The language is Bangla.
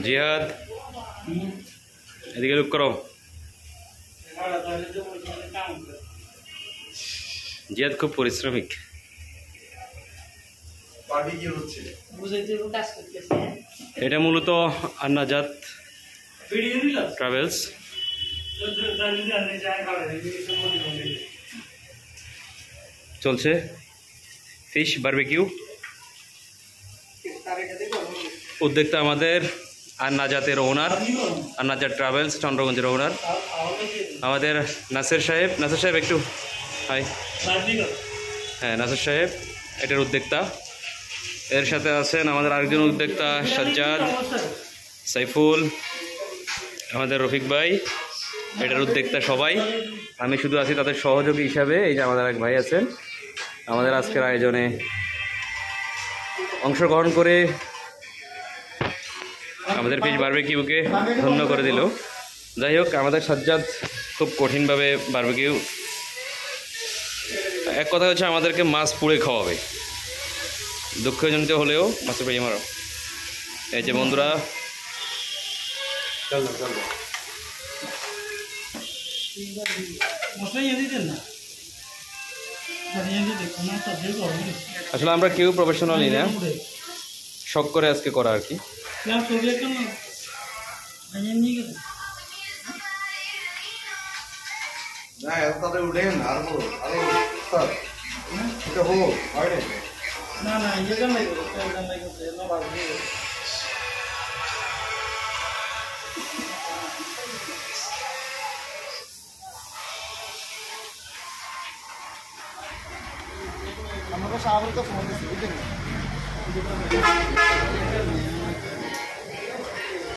জিহাদ এদিকে লুক করো। জিহাদ খুব পরিশ্রমিক। এটা মূলত আন্নাজাত ট্রাভেলস। চলছে ফিশ বারবিকিউ। উদ্যোক্তা আমাদের আন্নাজাতের ওনার, আন্নাজাত ট্রাভেলস চন্দ্রগঞ্জের ওনার আমাদের নাসির সাহেব। নাসির সাহেব একটু হাই। হ্যাঁ, নাসির সাহেব এটার উদ্যোক্তা। এর সাথে আছেন আমাদের আরেকজন উদ্যোক্তা সাজ্জাদ, সাইফুল, আমাদের রফিক ভাই, এটার উদ্যোক্তা সবাই। আমি শুধু আছি তাদের সহযোগী হিসাবে। এই যে আমাদের এক ভাই আছেন আমাদের আজকের আয়োজনে অংশগ্রহণ করে আমাদের ফিশ বারবিকিউকে ধন্য করে দিল। যাই হোক, আমাদের সাজ্জাদ খুব কঠিনভাবে বারবিকিউ, এক কথা হচ্ছে আমাদেরকে মাছ পুড়ে খাওয়াবে, দুঃখজনিত হলেও মাছের ভাই আমারও। এই যে বন্ধুরা, আসলে আমরা কেউ প্রফেশনালি না, শখ করে আজকে করা আর কি। আমাকে সাহায্য তো ফোন দিচ্ছি।